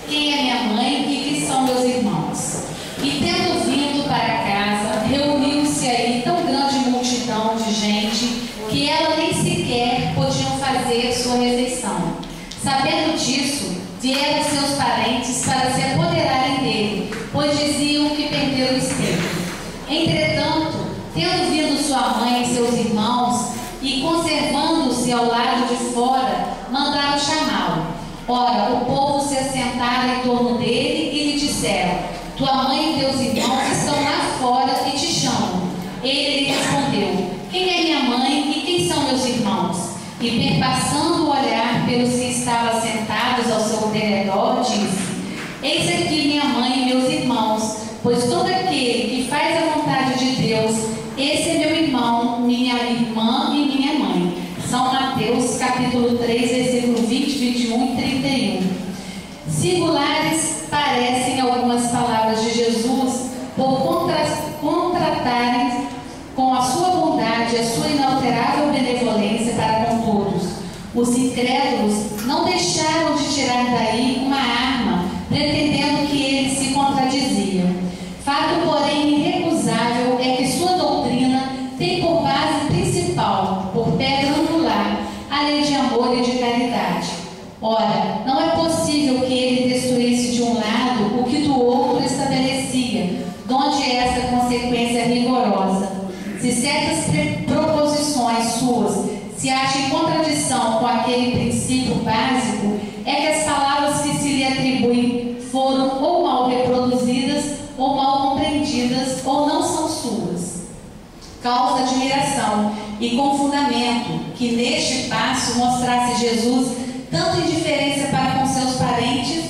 quem é minha mãe e quem são meus irmãos? E tendo vindo para casa, reuniu-se aí tão grande multidão de gente que ela nem sequer podiam fazer sua refeição. Sabendo disso, vieram seus parentes para se apoderarem dele, pois diziam que perderam o espírito. Entretanto, tendo vindo sua mãe e seus irmãos, e conservando-se ao lado de fora, mandaram chamá-lo. Ora, o povo se assentara em torno dele e lhe disseram: tua mãe e teus irmãos estão lá fora e te chamam. Ele lhe respondeu: quem é minha mãe e quem são meus irmãos? E perpassando o olhar pelos que estavam sentados ao seu derredor, disse: eis aqui minha mãe e meus irmãos, pois todo aquele que faz a vontade de Deus, esse é meu irmão, minha irmã e minha mãe. São Mateus, capítulo 3, versículo 20, 21 e 31. Singulares parecem algumas palavras de Jesus por contratarem com a sua bondade e a sua inalterável benevolência para com todos. Os incrédulos não deixaram de tirar daí uma arma, pretendendo que ele se contradizia. Fato, porém, irrecusável é que sua doutrina tem por base principal, por pedra angular, a lei de amor e de caridade. Ora, não é possível que ele destruísse de um lado o que do outro estabelecia, donde essa consequência rigorosa. Se certas proposições suas se acham em contradição com aquele princípio básico, é que as palavras que se lhe atribuem foram ou mal reproduzidas, ou mal compreendidas, ou não são suas. Causa admiração e com fundamento que neste passo mostrasse Jesus tanto indiferença para com seus parentes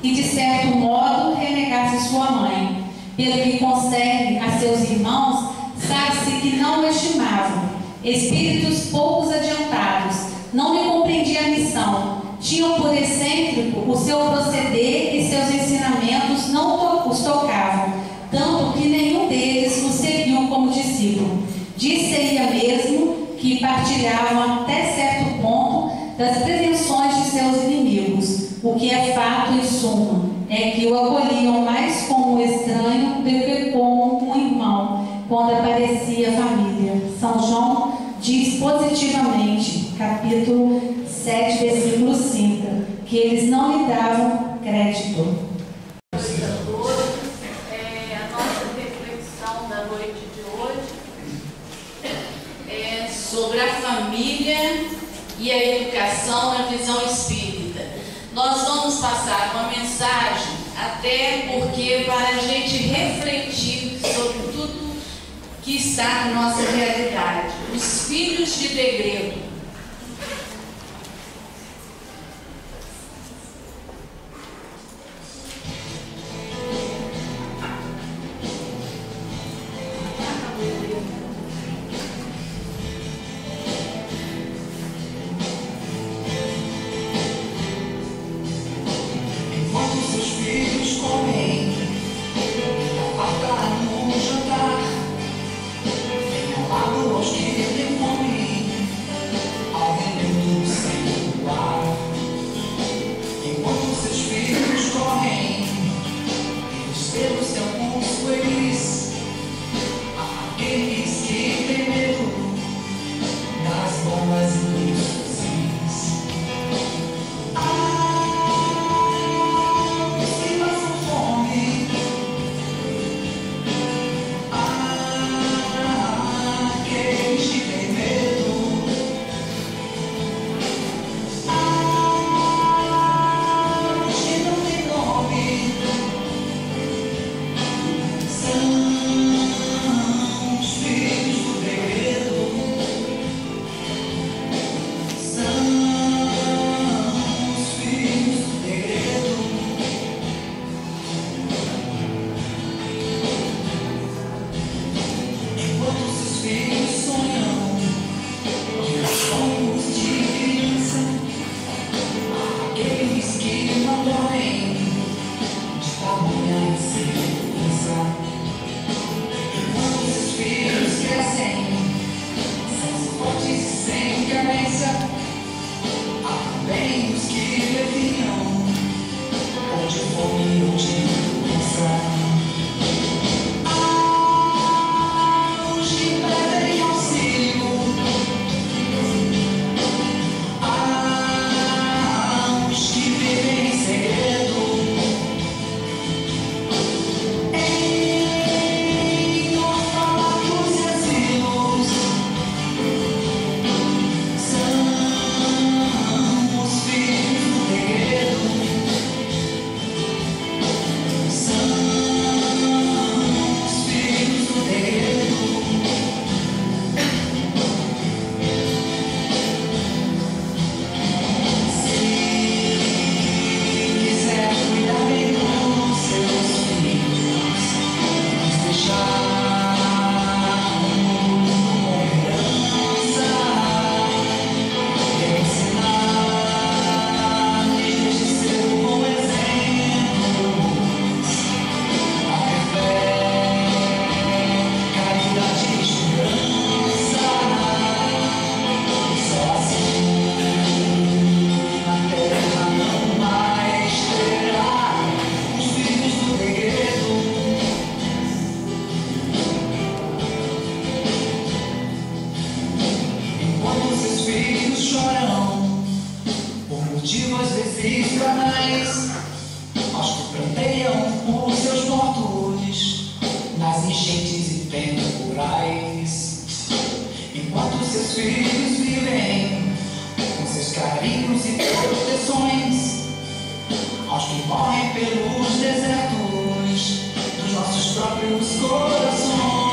e de certo modo renegasse sua mãe. Pelo que concerne a seus irmãos, sabe-se que não o estimavam. Espíritos poucos adiantados, não lhe compreendia a missão, tinham por excêntrico o seu proceder e seus ensinamentos não os tocavam, tanto que nenhum deles o seguiu como discípulo. Disse-lhe mesmo que partilhavam até certo ponto das pretensões de seus inimigos. O que é fato em suma é que o acolhiam mais como um estranho do que como um irmão, quando aparecia a família. São João diz positivamente, capítulo 7, versículo 5, que eles não lhe davam crédito. A nossa reflexão da noite de hoje é sobre a família e a educação na visão espírita. Nós vamos passar uma mensagem, até porque para a gente refletir sobre tudo que está na nossa realidade. Os filhos de degredo. Há também os que deviam, onde pais, aos que planteiam os seus portos nas enchentes e temporais, enquanto seus filhos vivem com seus carinhos e proteções, aos que correm pelos desertos dos nossos próprios corações.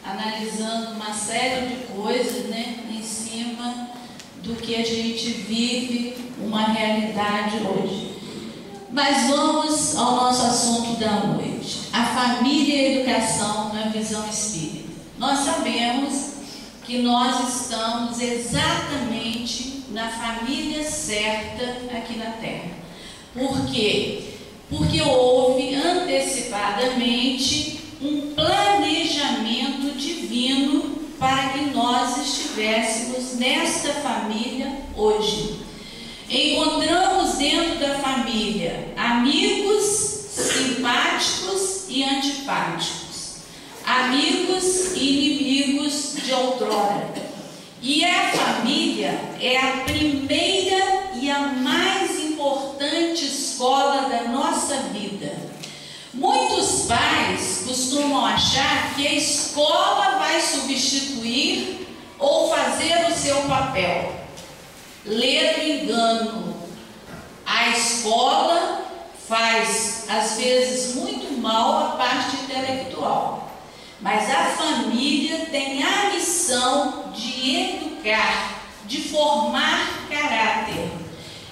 Analisando uma série de coisas, né, em cima do que a gente vive, uma realidade hoje. Mas vamos ao nosso assunto da noite: a família e a educação na visão espírita. Nós sabemos que nós estamos exatamente na família certa aqui na Terra. Por quê? Porque houve antecipadamente um planejamento divino para que nós estivéssemos nesta família hoje. Encontramos dentro da família amigos simpáticos e antipáticos, amigos e inimigos de outrora. E a família é a primeira e a mais importante escola da nossa vida. Muitos pais costumam achar que a escola vai substituir ou fazer o seu papel. Ledo engano. A escola faz, às vezes, muito mal a parte intelectual, mas a família tem a missão de educar, de formar caráter.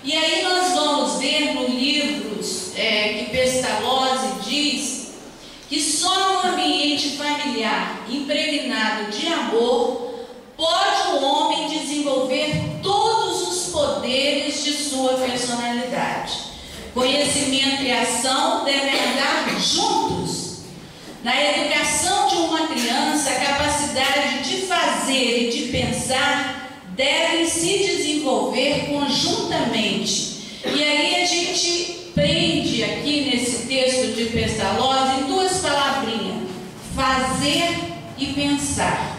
E aí nós vamos ver no livro que Pestalozzi diz que só no ambiente familiar impregnado de amor pode o homem desenvolver todos os poderes de sua personalidade. Conhecimento e ação devem andar juntos. Na educação de uma criança, a capacidade de fazer e de pensar devem se desenvolver conjuntamente. E aí a gente prende aqui nesse texto de Pestalozzi em duas palavrinhas: fazer e pensar.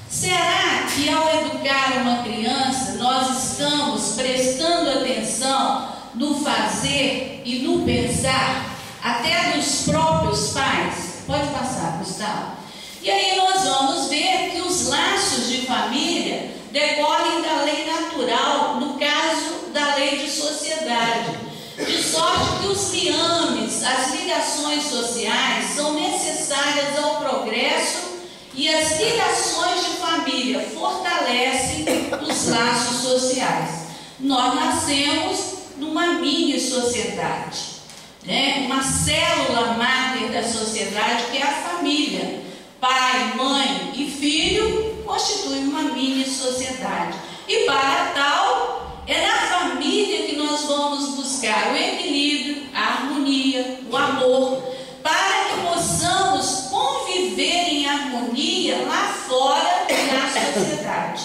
Será que ao educar uma criança nós estamos prestando atenção no fazer e no pensar, até dos próprios pais? Pode passar, Gustavo. E aí nós vamos ver que os laços de família decorrem da lei natural, no caso da lei de sociedade, de sorte que os liames, as ligações sociais são necessárias ao progresso e as ligações de família fortalecem os laços sociais. Nós nascemos numa mini sociedade, né? Uma célula máter da sociedade que é a família. Pai, mãe e filho constituem uma mini sociedade. E para tal, é na família que nós vamos buscar o equilíbrio, a harmonia, o amor, para que possamos conviver em harmonia lá fora na sociedade.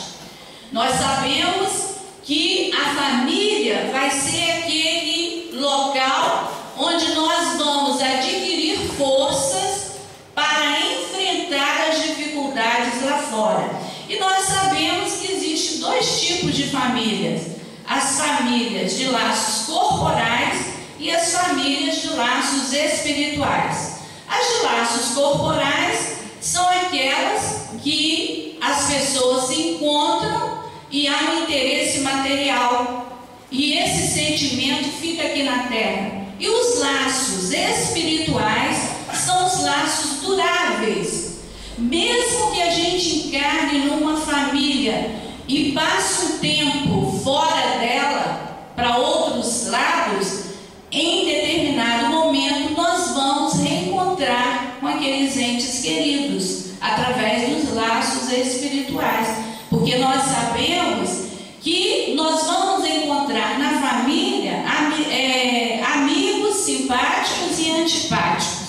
Nós sabemos que a família vai ser aquele local onde nós vamos adquirir forças para enfrentar as dificuldades lá fora. E nós sabemos que existem dois tipos de famílias: as famílias de laços corporais e as famílias de laços espirituais. As de laços corporais são aquelas que as pessoas se encontram e há um interesse material, e esse sentimento fica aqui na terra. E os laços espirituais são os laços duráveis. Mesmo que a gente encarne numa família e passe um tempo fora dela, para outros lados, em determinado momento nós vamos reencontrar com aqueles entes queridos através dos laços espirituais, porque nós sabemos que nós vamos encontrar na família amigos simpáticos e antipáticos.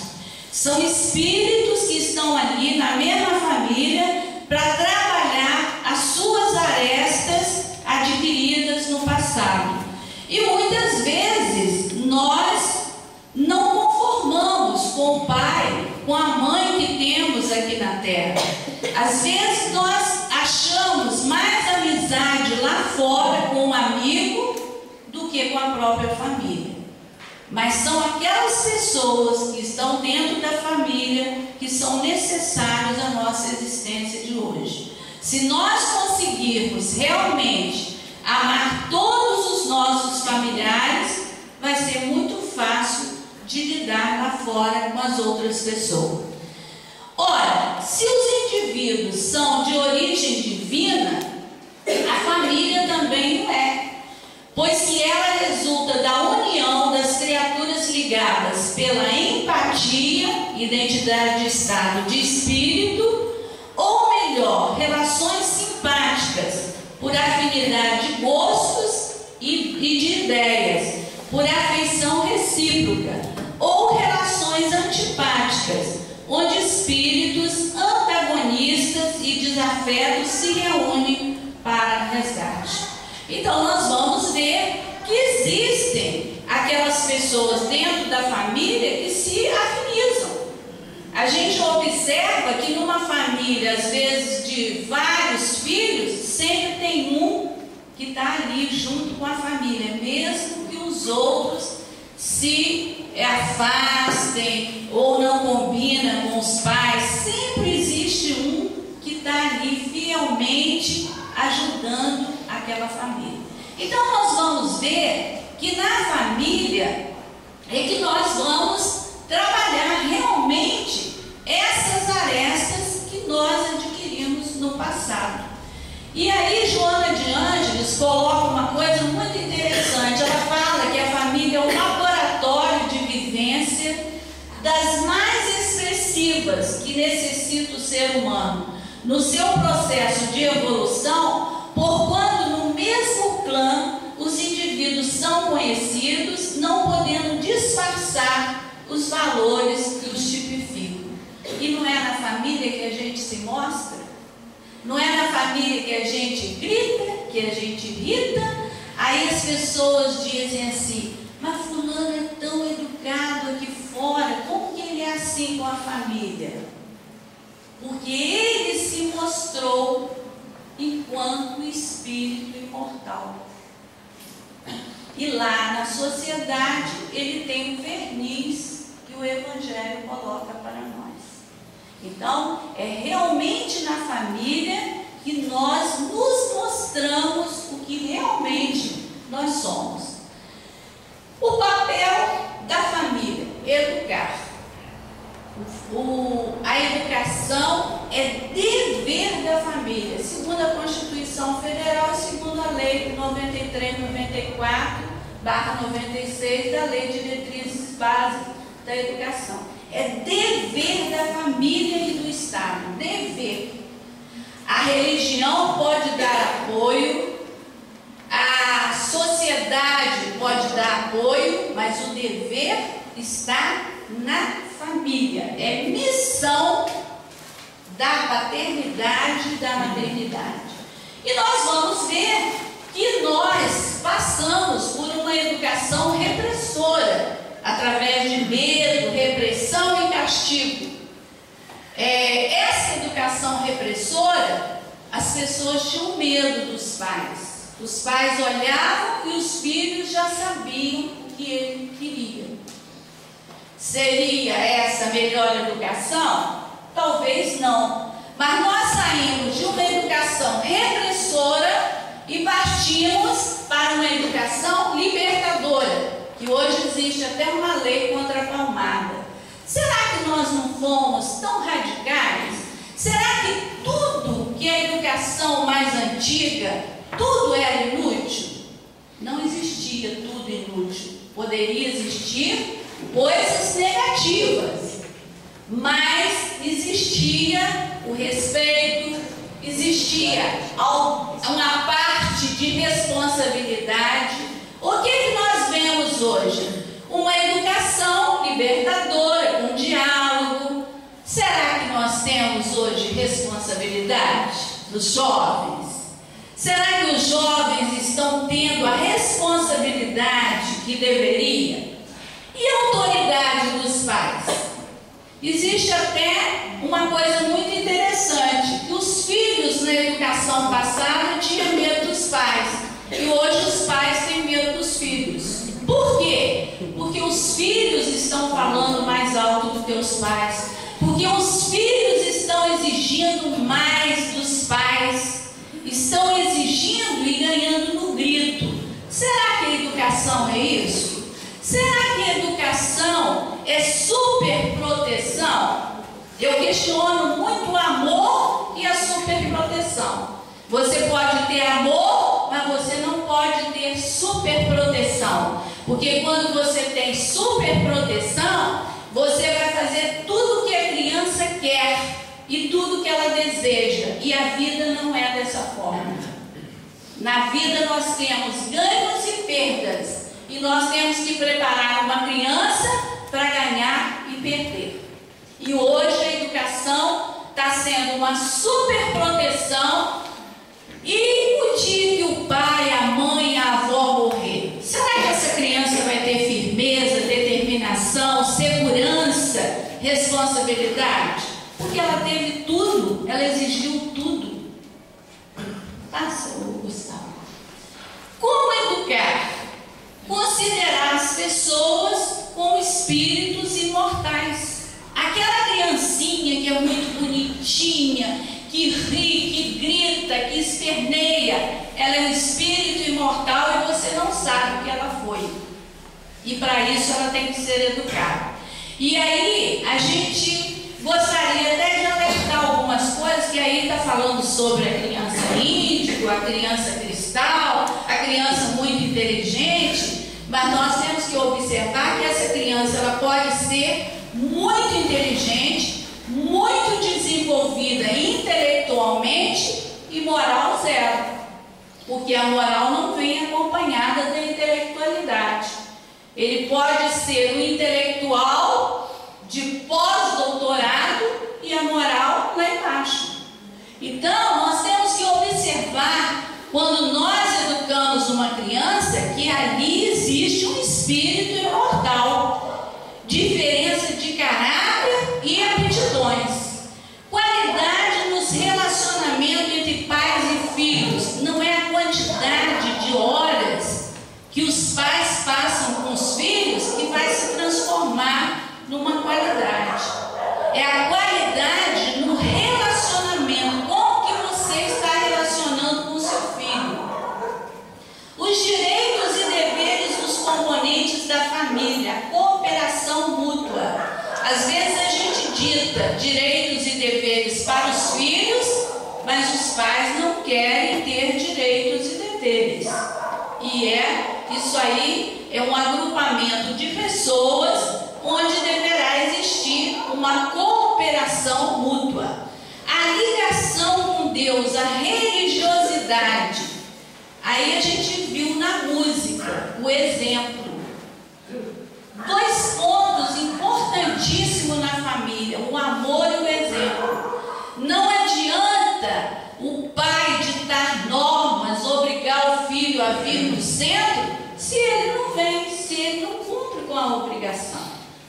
São espíritos que estão ali na mesma família para trabalhar as suas arestas adquiridas no passado. E muitas vezes nós não conformamos com o pai, com a mãe que temos aqui na terra. Às vezes nós achamos mais amizade lá fora com um amigo do que com a própria família. Mas são aquelas pessoas que estão dentro da família que são necessárias à nossa existência de hoje. Se nós conseguirmos realmente amar todos os nossos familiares, vai ser muito fácil de lidar lá fora com as outras pessoas. Ora, se os indivíduos são de origem divina, a família também não é. Pois se ela resulta da união das criaturas ligadas pela empatia, identidade de estado de espírito, ou melhor, relações simpáticas, por afinidade de gostos e de ideias, por afeição recíproca, ou relações antipáticas, onde espíritos antagonistas e desafetos se reúnem para resgate. Então nós vamos ver que existem aquelas pessoas dentro da família que se afinizam. A gente observa que numa família, às vezes de vários filhos, sempre tem um que está ali junto com a família, mesmo que os outros se afastem ou não combinam com os pais, sempre existe um que está ali fielmente ajudando aquela família. Então nós vamos ver que na família é que nós vamos trabalhar realmente essas arestas que nós adquirimos no passado. E aí Joana de Ângeles coloca uma coisa muito interessante. Ela fala que a família é um laboratório de vivência das mais expressivas que necessita o ser humano no seu processo de evolução, porquanto no mesmo clã os indivíduos são conhecidos, não podendo disfarçar os valores que os tipificam. E não é na família que a gente se mostra? Não é na família que a gente grita, que a gente irrita? Aí as pessoas dizem assim: mas fulano é tão educado aqui fora, como que ele é assim com a família? Porque ele se mostrou enquanto espírito imortal. E lá na sociedade ele tem um verniz que o Evangelho coloca para nós. Então, é realmente na família que nós nos mostramos o que realmente nós somos. O papel da família: educar. A educação é dever da família, segundo a Constituição Federal e segundo a Lei 93/94/96 da Lei de Diretrizes Básicas da Educação. É dever da família e do Estado, dever. A religião pode dar apoio, a sociedade pode dar apoio, mas o dever está na família. É missão da paternidade e da maternidade. E nós vamos passamos por uma educação repressora, através de medo, repressão e castigo. Essa educação repressora, as pessoas tinham medo dos pais. Os pais olhavam e os filhos já sabiam o que ele queria. Seria essa a melhor educação? Talvez não. Mas nós saímos de uma educação repressora e partimos para uma educação libertadora, que hoje existe até uma lei contra a palmada. Será que nós não fomos tão radicais? Será que tudo que é educação mais antiga, tudo era inútil? Não existia tudo inútil. Poderia existir coisas negativas, mas existia o respeito, existia uma parte de responsabilidade. O que nós vemos hoje? Uma educação libertadora, com diálogo. Será que nós temos hoje responsabilidade dos jovens? Será que os jovens estão tendo a responsabilidade que deveria? E a autoridade dos pais? Existe até uma coisa muito interessante, que os filhos na educação passada tinham medo dos pais, e hoje os pais têm medo dos filhos. Por quê? Porque os filhos estão falando mais alto do que os pais, porque os filhos estão exigindo mais dos pais, estão exigindo e ganhando no grito. Será que a educação é isso? Será que a educação é superproteção? Eu questiono muito o amor e a superproteção. Você pode ter amor, mas você não pode ter superproteção. Porque quando você tem superproteção, você vai fazer tudo o que a criança quer e tudo que ela deseja. E a vida não é dessa forma. Na vida nós temos ganhos e perdas. E nós temos que preparar uma criança para ganhar e perder. E hoje a educação está sendo uma superproteção. E o dia que o pai, a mãe, a avó morrer, será que essa criança vai ter firmeza, determinação, segurança, responsabilidade? Porque ela teve tudo, ela exigiu tudo. Passa, Gustavo. Como educar? Considerar as pessoas como espíritos imortais. Aquela criancinha que é muito bonitinha, que ri, que grita, que esperneia, ela é um espírito imortal e você não sabe o que ela foi. E para isso ela tem que ser educada. E aí a gente gostaria até de alertar algumas coisas, que aí está falando sobre a criança índigo, a criança cristal, a criança muito inteligente, mas nós temos que observar que essa criança ela pode ser muito inteligente, muito desenvolvida intelectualmente e moral zero, porque a moral não vem acompanhada da intelectualidade. Ele pode ser um intelectual de pós-doutorado e a moral lá embaixo. Então, nós temos que observar, quando nós educamos uma criança, que ali existe um espírito imortal, diferença de caráter e aptidões, qualidade nos relacionamentos entre pais e filhos. Não é a quantidade de horas que os pais passam com os filhos que vai se transformar numa qualidade. É a qualidade no relacionamento, como que você está relacionando com o seu filho. Os direitos e deveres dos componentes da família, a cooperação mútua. Às vezes a gente dita direitos e deveres para os filhos, mas os pais não querem ter direitos e deveres. E isso aí é um agrupamento de pessoas onde deverá existir uma cooperação mútua. A ligação com Deus, a religiosidade. Aí a gente viu na música o exemplo. Dois pontos importantíssimos na família: o amor e o exemplo. Não adianta o pai ditar normas, obrigar o filho filho a vir no centro se ele não vem, se ele não cumpre com a obrigação.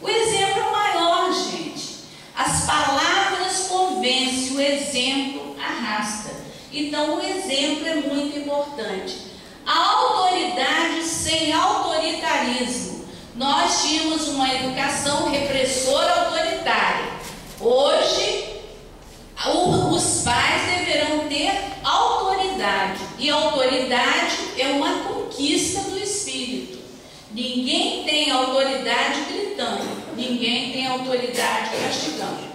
O exemplo é maior, gente. As palavras convencem, o exemplo arrasta. Então, o exemplo é muito importante. A autoridade sem autoritarismo. Nós tínhamos uma educação repressora autoritária. Hoje, os pais deverão ter autoridade. E autoridade é uma conquista do espírito. Ninguém tem autoridade gritando. Ninguém tem autoridade castigando.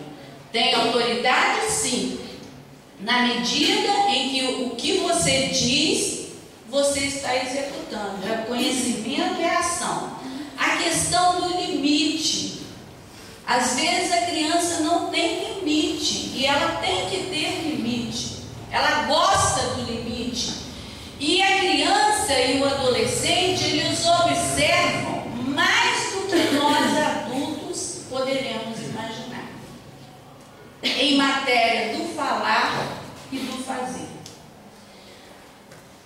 Tem autoridade, sim, na medida em que o que você diz, você está executando. Conhecimento é ação. A questão do limite. Às vezes a criança não tem limite, e ela tem que ter limite. Ela gosta do limite. E a criança e o adolescente, eles observam mais do que nós adultos poderemos imaginar, em matéria do falar e do fazer.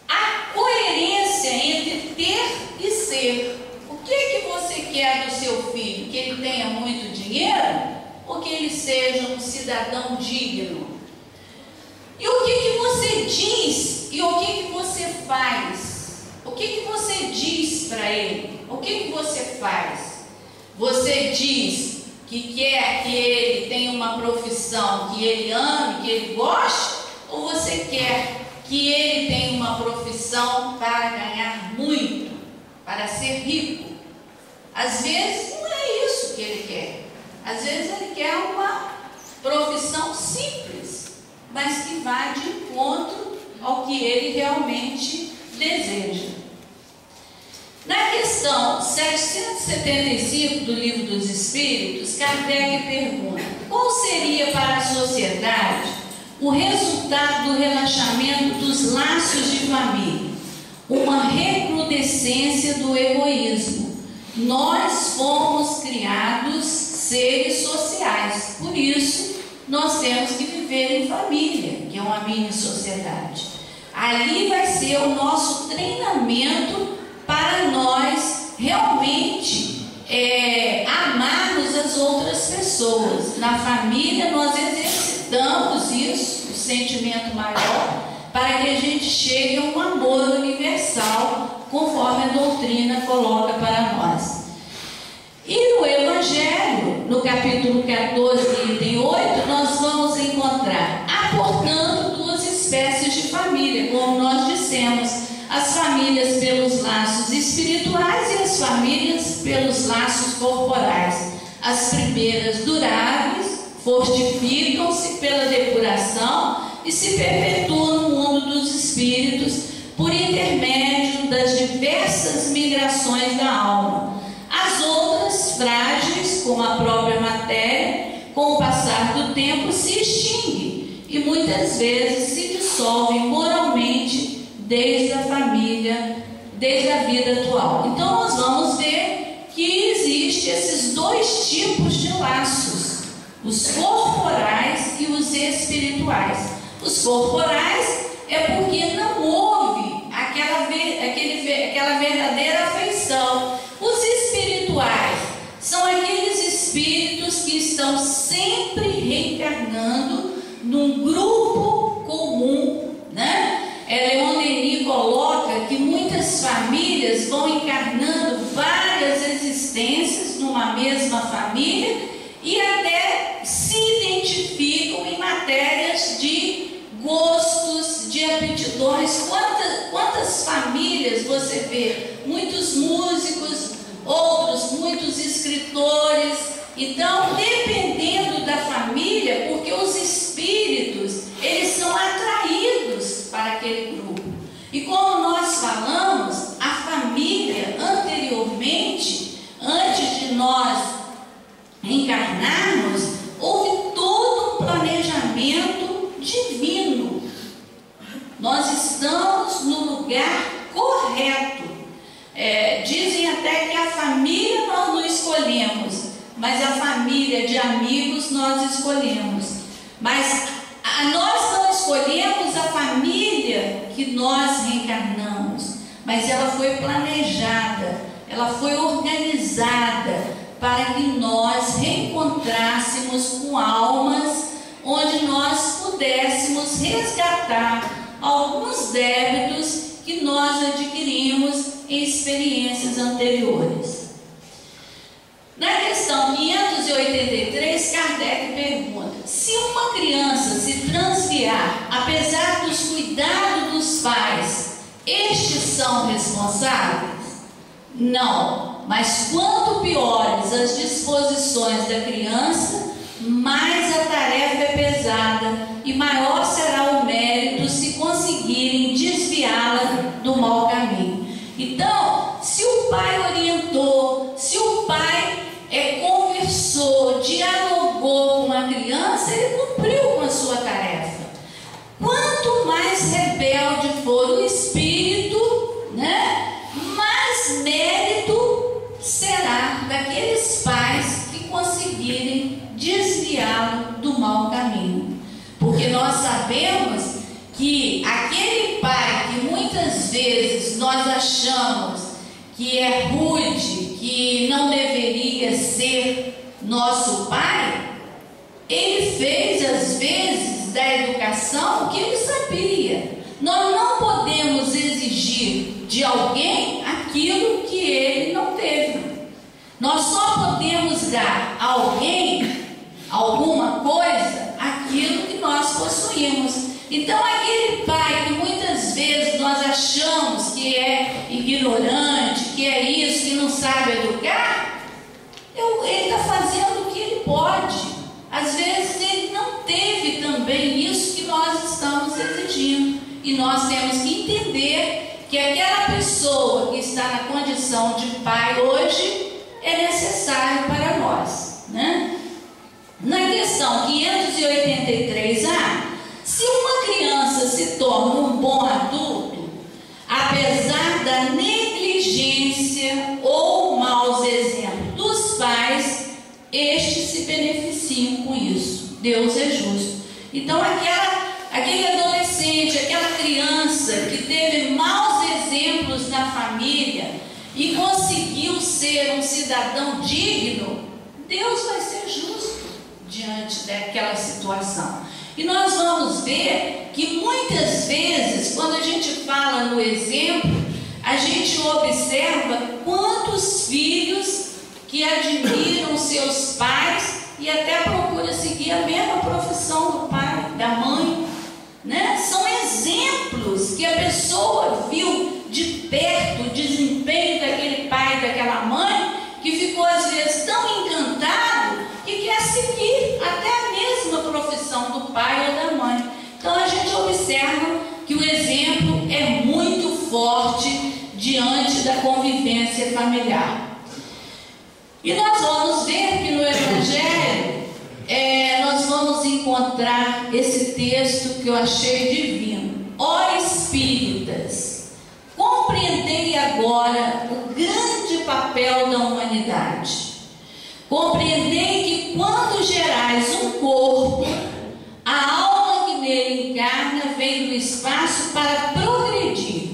A coerência entre ter e ser. O que você quer do seu filho? Que ele tenha muito dinheiro ou que ele seja um cidadão digno? E o que você diz e o que você faz? O que você diz para ele? O que você faz? Você diz que quer que ele tenha uma profissão que ele ame, que ele goste? Ou você quer que ele tenha uma profissão para ganhar muito, para ser rico? Às vezes não é isso que ele quer. Às vezes ele quer uma profissão simples, mas que vá de encontro ao que ele realmente deseja. Na questão 775 do Livro dos Espíritos, Kardec pergunta: qual seria para a sociedade o resultado do relaxamento dos laços de família? Uma recrudescência do egoísmo. Nós fomos criados seres sociais, por isso nós temos que viver em família, que é uma mini sociedade. Ali vai ser o nosso treinamento para nós realmente amarmos as outras pessoas. Na família nós exercitamos isso, o sentimento maior, para que a gente chegue a um amor universal, conforme a doutrina coloca para nós. E no Evangelho, no capítulo 14, item 8, nós vamos encontrar: há, portanto, duas espécies de família, como nós dissemos, as famílias pelos laços espirituais e as famílias pelos laços corporais. As primeiras duráveis, fortificam-se pela depuração e se perpetuam no mundo dos espíritos por intermédio das diversas migrações da alma. As outras, frágeis, como a própria matéria, com o passar do tempo se extinguem e muitas vezes se dissolvem moralmente desde a família, desde a vida atual. Então nós vamos ver que existem esses dois tipos de laços: os corporais e os espirituais. Os corporais é porque não houve aquela verdadeira afeição. Os espirituais são aqueles espíritos que estão sempre reencarnando num grupo comum, né? Leon Denis coloca que muitas famílias vão encarnando várias existências numa mesma família e até se identificam em matérias de gostos, de aptidões. Quantas famílias você vê? Muitos músicos, outros muitos escritores. Então, dependendo da família, porque os espíritos, eles são atraídos para aquele grupo. E como nós falamos, a família anteriormente, antes de nós encarnarmos, houve todo um planejamento divino. Nós estamos no lugar correto. Dizem até que a família nós não escolhemos, mas a família de amigos nós escolhemos. Mas nós não escolhemos a família que nós reencarnamos, mas ela foi planejada, ela foi organizada para que nós reencontrássemos com almas onde nós pudéssemos resgatar alguns débitos que nós adquirimos em experiências anteriores. Na questão 583, Kardec pergunta: se uma criança se transviar, apesar dos cuidados dos pais, estes são responsáveis? Não, mas quanto piores as disposições da criança, mais a tarefa é pesada e maior será o mérito se conseguirem desviá-la do mau caminho. Então, se o pai orientou, se o pai conversou, dialogou com a criança, ele cumpriu com a sua tarefa. Quanto mais rebelde for o espírito, mais mérito será daqueles pais que conseguirem desviá-lo do mau caminho. Porque nós sabemos que aquele pai que muitas vezes nós achamos que é rude, que não deveria ser nosso pai, ele fez às vezes da educação o que ele sabia. Nós não podemos exigir de alguém aquilo que ele não teve. Nós só podemos dar a alguém alguma coisa, aquilo que nós possuímos. Então, aquele pai que muitas vezes nós achamos que é ignorante, que é isso, que não sabe educar, ele está fazendo o que ele pode. Às vezes ele não teve também isso que nós estamos exigindo. E nós temos que entender que aquela pessoa que está na condição de pai hoje é necessário para nós, Na questão 583A, se uma criança se torna um bom adulto, apesar da negligência ou maus exemplos dos pais, estes se beneficiam com isso. Deus é justo. Então, aquele adolescente, aquela criança que teve maus exemplos na família e conseguiu ser um cidadão digno, Deus vai ser justo diante daquela situação. E nós vamos ver que muitas vezes, quando a gente fala no exemplo, a gente observa quantos filhos que admiram seus pais e até procuram seguir a mesma profissão do pai, da mãe, São exemplos que a pessoa viu de perto o desempenho daquele pai, daquela mãe, que ficou às vezes tão encantado que quer seguir até a mesma profissão do pai ou da mãe. Então a gente observa que o exemplo é muito forte diante da convivência familiar. E nós vamos ver que no Evangelho nós vamos encontrar esse texto que eu achei divino. Ó espíritas, compreendei agora o grande papel da humanidade. Compreendei que quando gerais um corpo, a alma que nele encarna vem do espaço para progredir.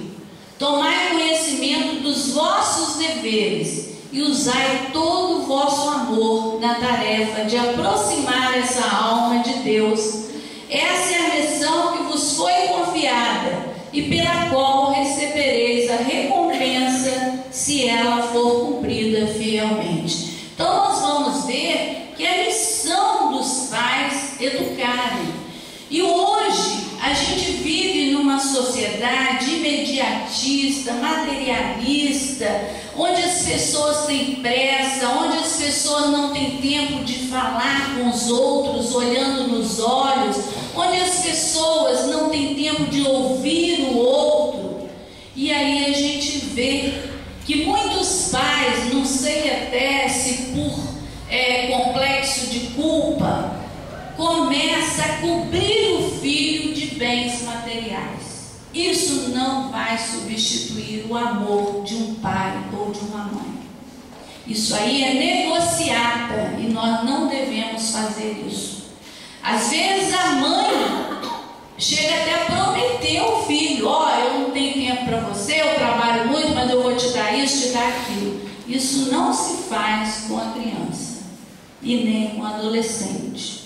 Tomai conhecimento dos vossos deveres e usai todo o vosso amor na tarefa de aproximar essa alma de Deus. Essa é a missão que vos foi confiada e pela qual recebereis a recompensa se ela for cumprida fielmente. Então nós vamos ver que a missão dos pais é educarem. E hoje a gente vive numa sociedade imediatista, materialista, onde as pessoas têm pressa, onde as pessoas não têm tempo de falar com os outros, olhando nos olhos, onde as pessoas não têm tempo de ouvir o outro. E aí a gente vê que muitos pais, não sei até se por complexo de culpa, começa a cobrir o filho de bens materiais. Isso não vai substituir o amor de um pai ou de uma mãe. Isso aí é negociata e nós não devemos fazer isso. Às vezes a mãe chega até a prometer ao filho: eu não tenho tempo para você, eu trabalho muito, Isso não se faz com a criança e nem com o adolescente,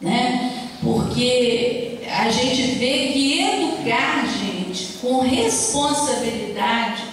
né? Porque a gente vê que educar, gente, com responsabilidade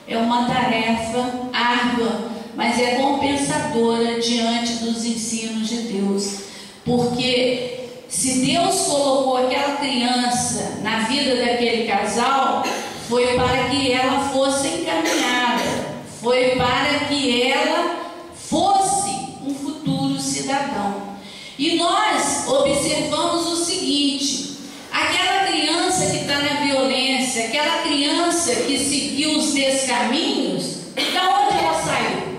é uma tarefa árdua, mas é compensadora diante dos ensinos de Deus. Porque se Deus colocou aquela criança na vida daquele casal, foi para que ela fosse encaminhada, foi para que ela fosse um futuro cidadão. E nós observamos o seguinte: aquela criança que está na violência, aquela criança que seguiu os descaminhos, da onde ela saiu?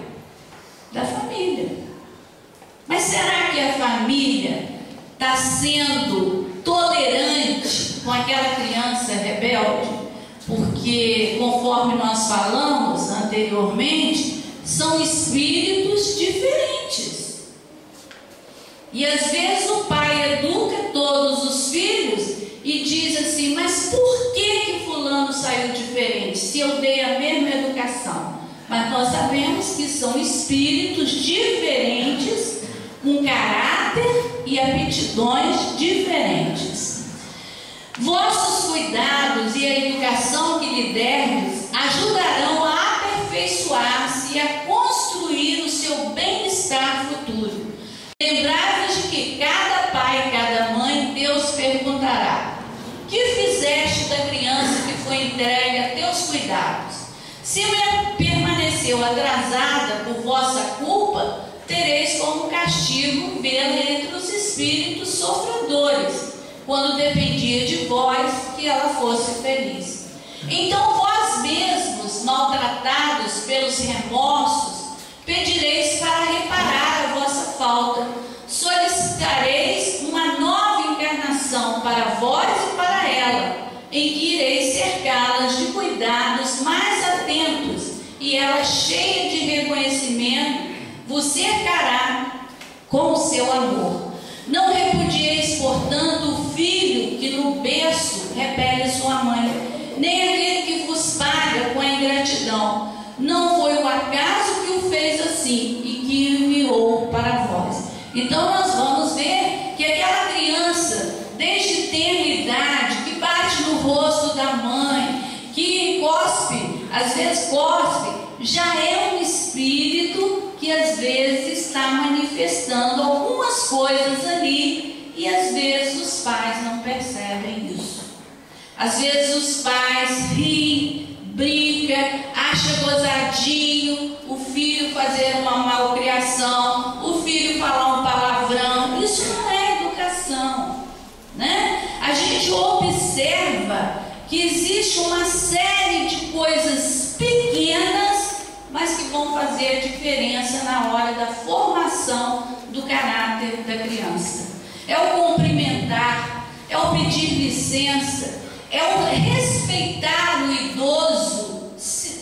Da família. Mas será que a família está sendo tolerante com aquela criança rebelde? Porque, conforme nós falamos anteriormente, são espíritos diferentes. E às vezes o pai educa todos os filhos e diz assim: mas por que fulano saiu diferente, se eu dei a mesma educação? Mas nós sabemos que são espíritos diferentes, com caráter e aptidões diferentes. Vossos cuidados e a educação que lhe derdes ajudarão a aperfeiçoar-se e a construir o seu bem-estar futuro. Lembrai-vos de que cada pai e cada mãe, Deus perguntará: que fizeste da criança que foi entregue a teus cuidados? Se permaneceu atrasada por vossa culpa, tereis como castigo vê-la entre os espíritos sofredores, quando dependia de vós que ela fosse feliz. Então vós mesmos, maltratados pelos remorsos, pedireis para reparar a vossa falta, solicitareis uma nova encarnação para vós e para ela, em que ireis cercá-las de cuidados mais atentos, e ela, cheia de reconhecimento, vos cercará com o seu amor. Não repudieis, portanto, o filho que no berço repele sua mãe, nem aquele que vos paga com a ingratidão. Não foi o acaso que o fez assim e que o enviou para vós. Então nós vamos ver que aquela criança, desde tenra idade, que bate no rosto da mãe, que cospe, às vezes cospe, já é um espírito que às vezes está manifestando algumas coisas ali, e às vezes os pais não percebem isso. Às vezes os pais riem, brincam, acham gozadinho o filho fazer uma malcriação, o filho falar um palavrão. Isso não é educação, né? A gente observa que existe uma série de coisas pequenas, mas que vão fazer diferença na hora da formação do caráter da criança. É o cumprimentar, é o pedir licença, é o respeitar o idoso,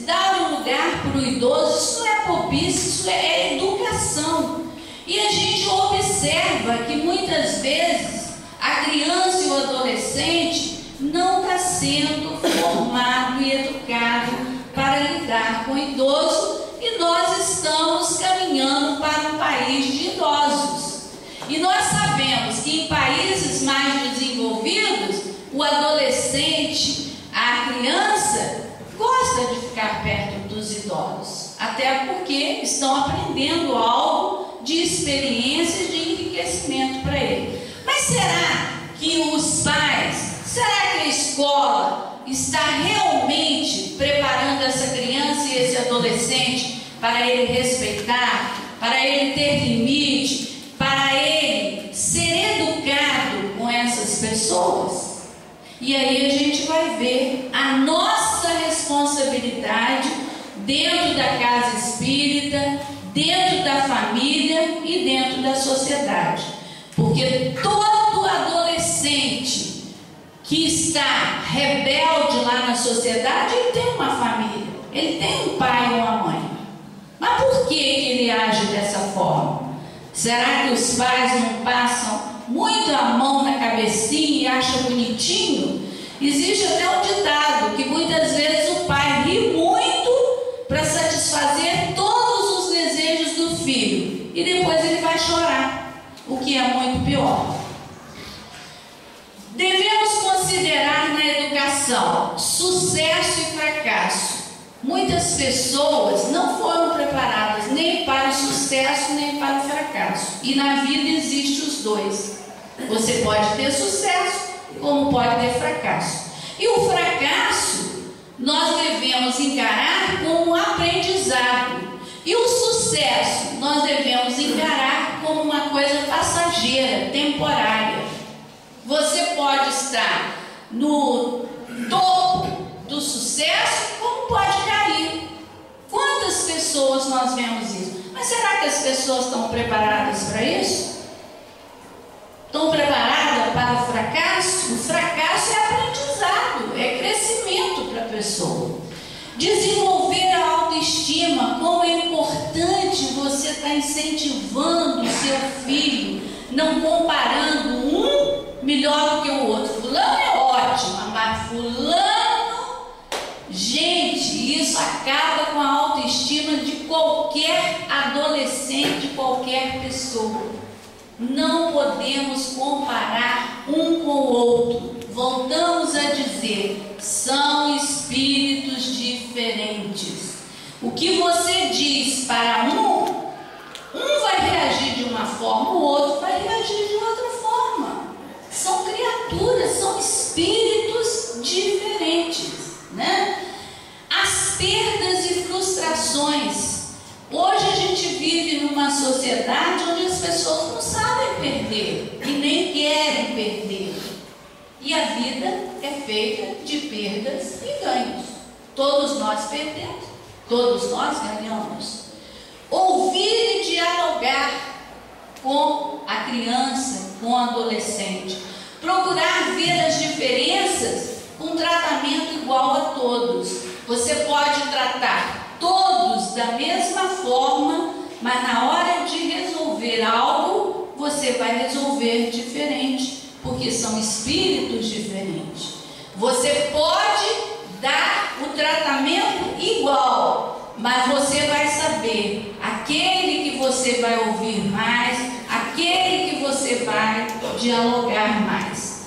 dar um lugar para o idoso. Isso não é bobice, isso é educação. E a gente observa que muitas vezes a criança e o adolescente não está sendo formado e educado para lidar com o idoso, e nós estamos caminhando para um país de idosos. E nós sabemos que em países mais desenvolvidos, o adolescente, a criança, gosta de ficar perto dos idosos, até porque estão aprendendo algo de experiências, de enriquecimento para ele. Mas será que os pais, será que a escola está realmente preparando essa criança e esse adolescente para ele respeitar, para ele ter limite, para ele ser educado com essas pessoas? E aí a gente vai ver a nossa responsabilidade dentro da casa espírita, dentro da família e dentro da sociedade. Porque todo adolescente que está rebelde lá na sociedade, ele tem uma família, ele tem um pai e uma mãe. Mas por que ele age dessa forma? Será que os pais não passam muito a mão na cabecinha e acham bonitinho? Existe até um ditado que muitas vezes o pai ri muito para satisfazer todos que é muito pior. Devemos considerar na educação sucesso e fracasso. Muitas pessoas não foram preparadas nem para o sucesso nem para o fracasso. E na vida existem os dois. Você pode ter sucesso, como pode ter fracasso. E o fracasso nós devemos encarar como um aprendizado. E o sucesso nós devemos encarar como uma coisa passageira, temporária. Você pode estar no topo do sucesso, como pode cair. Quantas pessoas nós vemos isso? Mas será que as pessoas estão preparadas para isso? Estão preparadas para o fracasso? O fracasso é aprendizado, é crescimento para a pessoa. Desenvolver a autoestima, como é importante você estar incentivando o seu filho, não comparando um melhor do que o outro. Fulano é ótimo, mas fulano, gente, isso acaba com a autoestima de qualquer adolescente, de qualquer pessoa. Não podemos comparar um com o outro. Voltamos a dizer, são espíritos diferentes. O que você diz para um vai reagir de uma forma, o outro vai reagir de outra forma. São criaturas, são espíritos diferentes, né? As perdas e frustrações. Hoje a gente vive numa sociedade onde as pessoas não sabem perder e nem querem perder. E a vida é feita de perdas e ganhos. Todos nós perdemos, todos nós ganhamos. Ouvir e dialogar com a criança, com o adolescente. Procurar ver as diferenças com tratamento igual a todos. Você pode tratar todos da mesma forma, mas na hora de resolver algo, você vai resolver diferente, porque são espíritos diferentes. Você pode dar o tratamento igual, mas você vai saber aquele que você vai ouvir mais, aquele que você vai dialogar mais.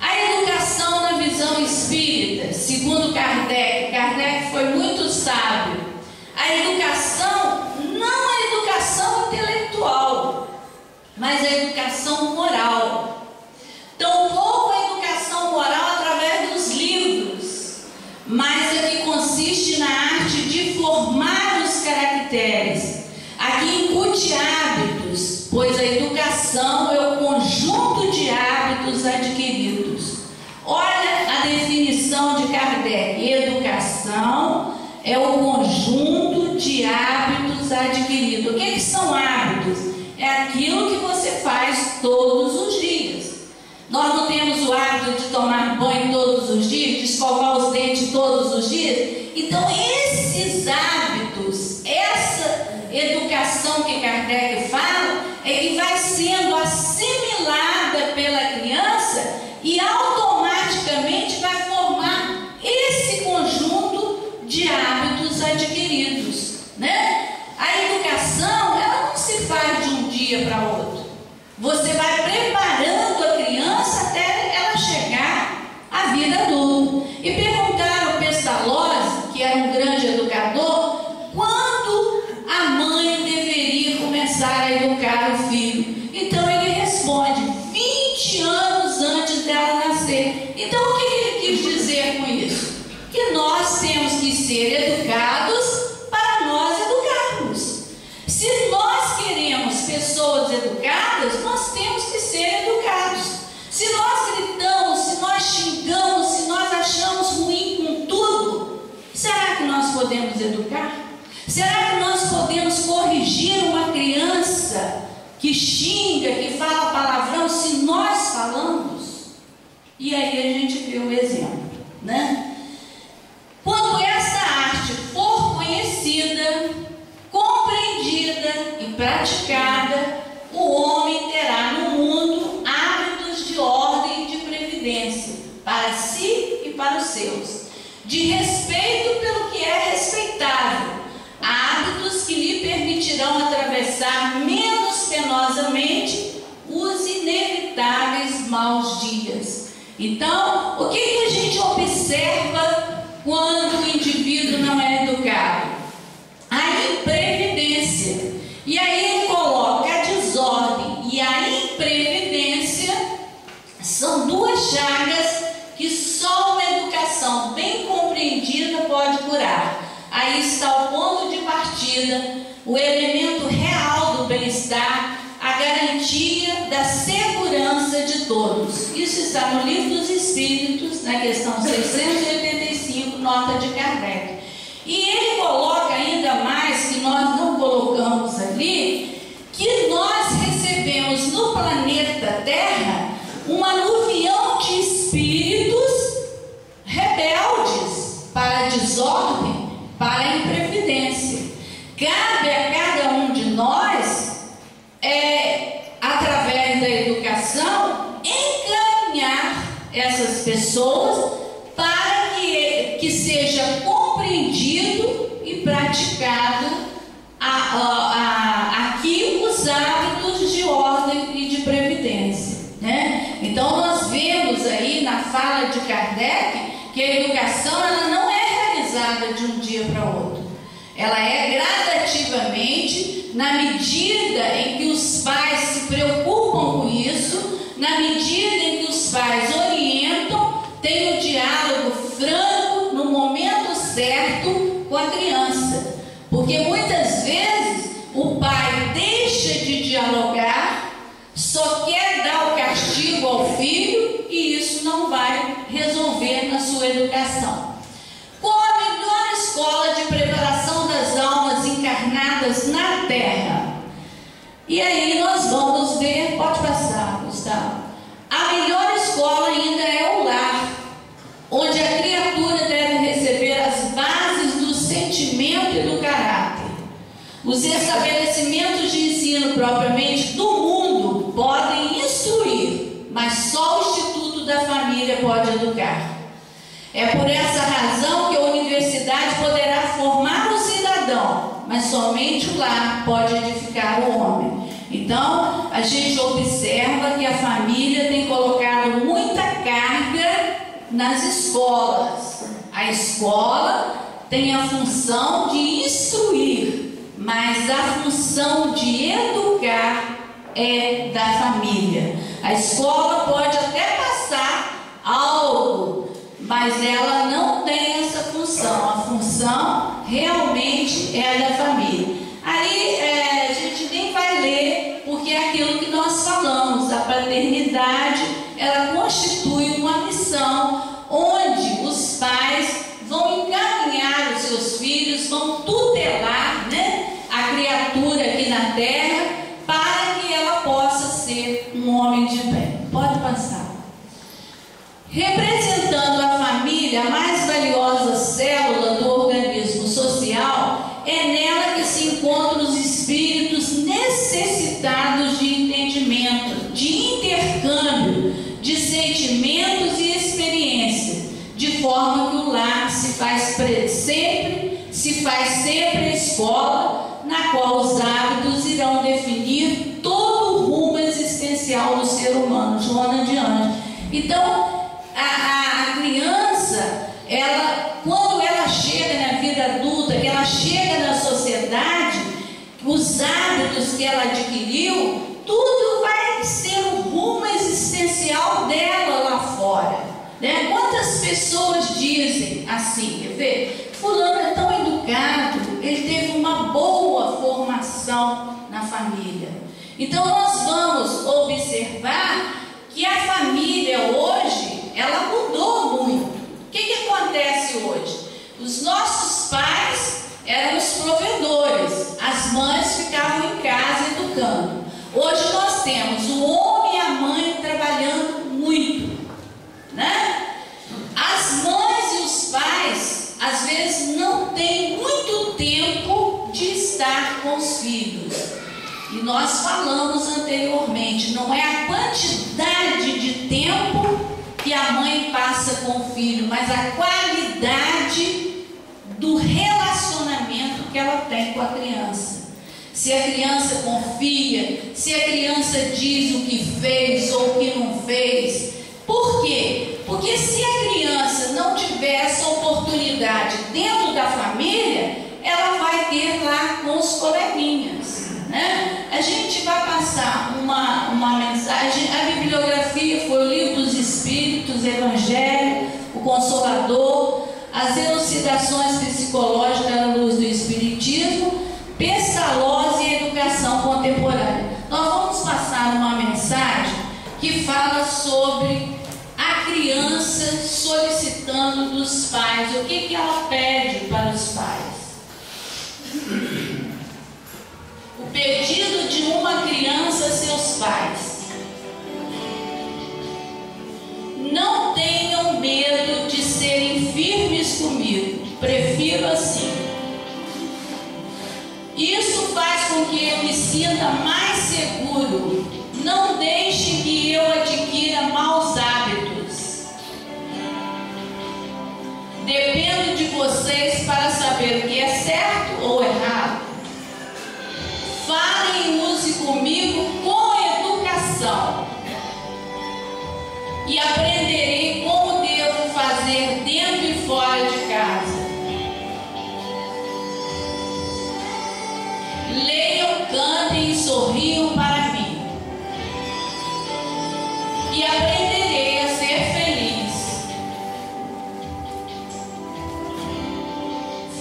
A educação na visão espírita, segundo Kardec foi muito sábio. A educação, não a educação intelectual, mas a educação moral. Tampouco a educação moral através dos livros, mas a que consiste na arte de formar os caracteres, a que incute hábitos, pois a educação é o conjunto de hábitos adquiridos. Olha a definição de Kardec: educação é o conjunto de hábitos adquiridos. O que são hábitos? É aquilo que você faz todos os dias. Nós não temos o hábito de tomar banho todos os dias, de escovar os dentes todos os dias. Então esses hábitos, essa educação que Kardec fala, é que vai sendo assimilada pela criança e automaticamente vai formar esse conjunto de hábitos adquiridos, né? A educação, ela não se faz de um dia para outro. Você vai preparando a criança até ela chegar à vida adulta. E perguntaram ao Pestalozzi, que era um grande educador, quando a mãe deveria começar a educar o filho. Então ele responde: 20 anos antes dela nascer. Então o que ele quis dizer com isso? Que nós temos que ser educados para nós educarmos. Se nós queremos pessoas educadas, nós temos que ser educados. Se nós gritamos, se nós xingamos, se nós achamos ruim com tudo, será que nós podemos educar? Será que nós podemos corrigir uma criança que xinga, que fala palavrão, se nós falamos? E aí a gente vê o exemplo, né? Quando essa arte for conhecida, compreendida e praticada, o homem terá no mundo hábitos de ordem e de previdência para si e para os seus, de respeito pelo que é respeitável, hábitos que lhe permitirão atravessar menos penosamente o inevitáveis maus dias. Então, o que a gente observa quando o indivíduo não é educado? A imprevidência. E aí ele coloca a desordem e a imprevidência são duas chagas que só uma educação bem compreendida pode curar. Aí está o ponto de partida, o elemento real do bem-estar, a garantia da segurança de todos. Isso está no Livro dos Espíritos, na questão 685, nota de Kardec. E ele coloca ainda mais, que nós não colocamos ali, que nós recebemos no planeta Terra um aluvião de espíritos rebeldes para a desordem, para a imprevidência. Cabe a cada um de nós, através da educação, encaminhar essas pessoas para que seja compreendido e praticado aqui os hábitos de ordem e de previdência, né? Então nós vemos aí na fala de Kardec que a educação ela não é realizada de um dia para outro. Ela é gradativamente, na medida em que os pais se preocupam com isso, na medida em que os pais orientam, tem o diálogo franco no momento certo com a criança. Porque muitas vezes o pai deixa de dialogar, só quer dar o castigo ao filho e isso não vai resolver na sua educação. Qual a melhor escola de preparação das almas encarnadas na Terra? E aí nós vamos ver, pode passar, Gustavo. A melhor escola ainda é o lar, onde a criatura deve receber as bases do sentimento e do caráter. Os estabelecimentos de ensino propriamente do mundo podem instruir, mas só o Instituto da Família pode educar. É por essa razão que a universidade poderá formar o cidadão, mas somente o lar pode edificar o homem. Então, a gente observa que a família tem colocado muita carga nas escolas. A escola tem a função de instruir, mas a função de educar é da família. A escola pode até passar algo, mas ela não tem essa função. A função realmente é da família. Aí a gente nem vai ler, porque é aquilo que nós falamos. A paternidade, ela constitui uma missão, onde os pais vão encaminhar os seus filhos, vão tutelar, né, a criatura aqui na terra, para que ela possa ser um homem de bem. Pode passar. Representando a família, a mais valiosa célula do organismo social, é nela que se encontram os espíritos necessitados de entendimento, de intercâmbio, de sentimentos e experiências, de forma que o lar se faz sempre a escola na qual os hábitos irão definir todo o rumo existencial do ser humano. Joana de Anjos. Então, a criança, quando ela chega na vida adulta, que ela chega na sociedade, os hábitos que ela adquiriu, tudo vai ser o rumo existencial dela lá fora, né? Quantas pessoas dizem assim, quer ver? Fulano é tão educado, ele teve uma boa formação na família. Então nós vamos observar que a família hoje, ela mudou muito. O que acontece hoje? Os nossos pais eram os provedores, as mães ficavam em casa educando. Hoje nós temos o homem e a mãe trabalhando muito, né? As mães e os pais, às vezes, não têm muito tempo de estar com os filhos. E nós falamos anteriormente, não é a quantidade de tempo que a mãe passa com o filho, mas a qualidade do relacionamento que ela tem com a criança. se a criança confia, se a criança diz o que fez ou o que não fez. Por quê? Porque se a criança não tiver essa oportunidade dentro da família, ela vai ter lá com os coleguinhas, né? A gente vai passar uma mensagem. A bibliografia foi o Livro dos Espíritos, Evangelho, o Consolador, as elucidações psicológicas à luz do Espiritismo, Pestalozzi e Educação Contemporânea. Nós vamos passar uma mensagem que fala sobre a criança solicitando dos pais. O que ela pede para os pais? O pedido de uma criança a seus pais: não tenham medo de serem firmes comigo, prefiro assim. Isso faz com que eu me sinta mais seguro. Não deixe que eu adquira maus hábitos. Dependo de vocês para saber o que é certo ou errado. Falem e use comigo com educação. E aprenderei como devo fazer dentro e fora de casa. Leiam, cantem e sorriam para mim. E aprenderei a ser feliz.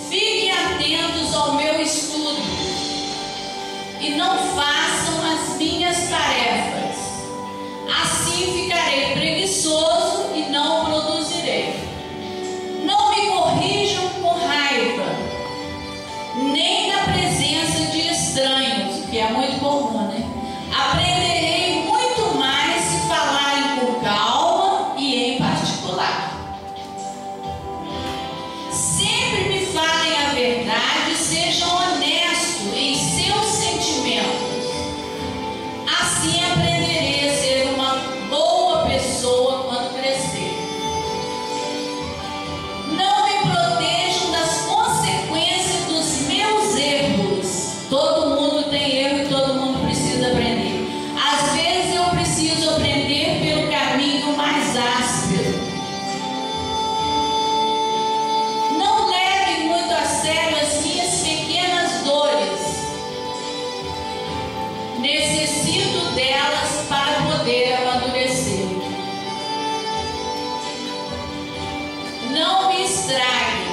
Fiquem atentos ao meu estudo e não façam as minhas tarefas. Assim ficarei preguiçoso e não produzirei. Não me corrijam com raiva, nem na presença de estranhos, que é muito comum, né? Aprenderei muito mais se falarem com calma e em particular. Sempre me falem a verdade, sejam honestos em seus sentimentos. Assim aprenderei a ser uma boa pessoa quando crescer. Não me protejam das consequências dos meus erros. Todo mundo tem erro e todo mundo precisa aprender. Às vezes eu preciso aprender pelo caminho mais áspero. Não levem muito a sério as minhas pequenas dores. Necessito delas para poder amadurecer. Não me estraguem.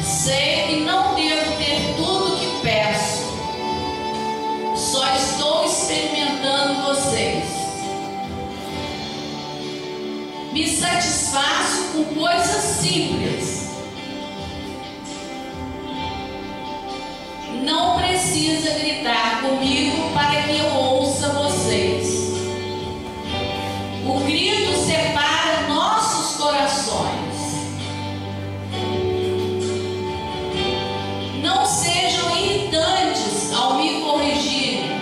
Sei que não devo ter tudo o que peço. Só estou experimentando vocês. Me satisfaço com coisas simples. Não precisa gritar comigo para que eu ouça vocês. O grito separa nossos corações. Não sejam irritantes ao me corrigirem.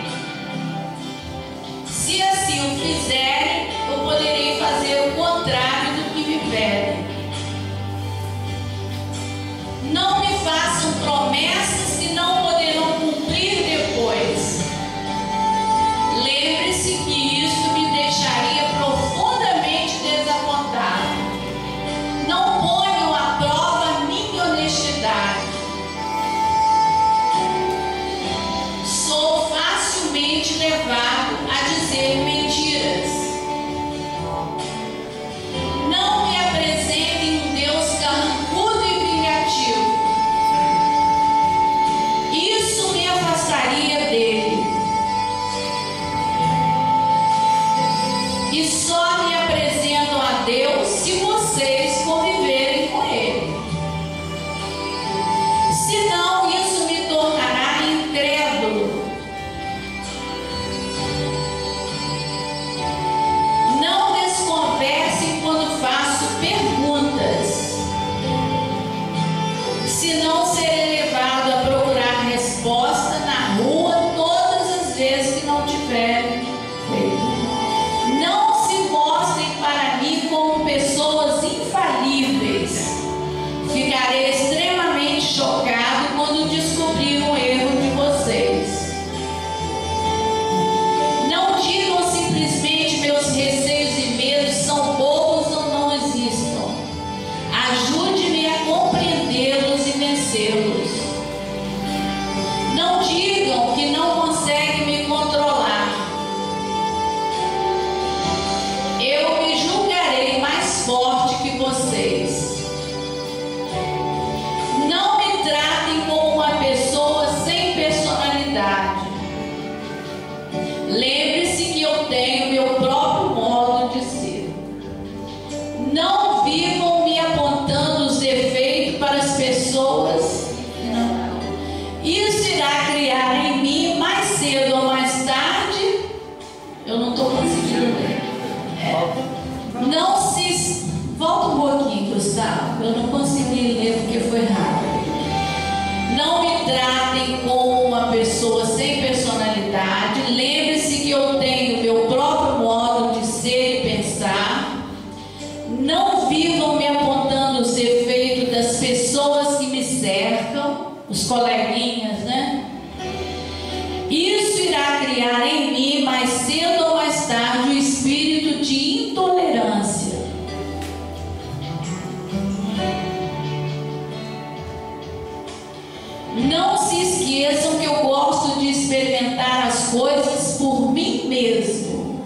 Se assim o fizerem, eu poderei fazer o contrário do que me pedem. Não me façam promessas que não poderão cumprir depois. Gustavo? Eu não consegui ler porque foi rápido. Não me tratem como uma pessoa sem personalidade. Lembre-se que eu tenho meu próprio modo de ser e pensar. Não vivam me apontando os defeitos das pessoas que me cercam, os coleguinhas, né? Isso irá criar em mim, mais cedo ou mais tarde, o espírito de intolerância. Não se esqueçam que eu gosto de experimentar as coisas por mim mesmo.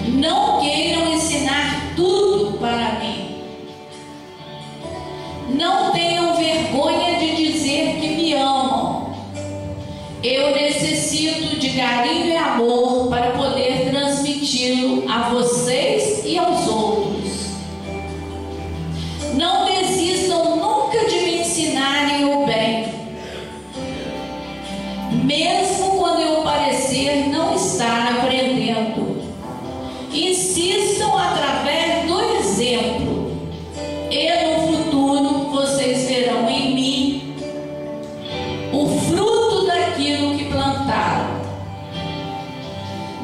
Não queiram ensinar tudo para mim. Não tenham vergonha de dizer que me amam. Eu necessito de carinho e amor para poder transmiti-lo a vocês e aos outros. Não desistam nunca de me ensinarem o bem, mesmo quando eu parecer não estar aprendendo. Insistam através do exemplo, e no futuro vocês verão em mim o fruto daquilo que plantaram.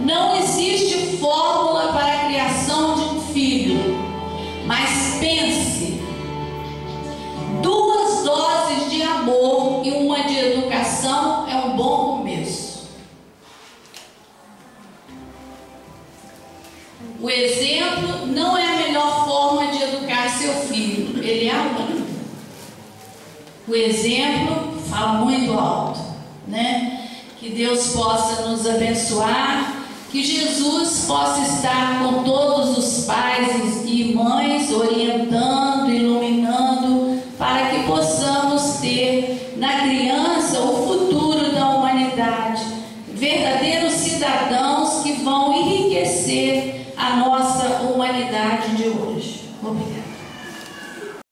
Não existe fórmula para a criação de um filho, mas pense: 2 doses de amor e uma de educação é um bom começo. O exemplo não é a melhor forma de educar seu filho, ele é a única. O exemplo fala muito alto, né? Que Deus possa nos abençoar, que Jesus possa estar com todos os pais e mães, orientando, iluminando, para que possamos ter na criança o futuro da humanidade.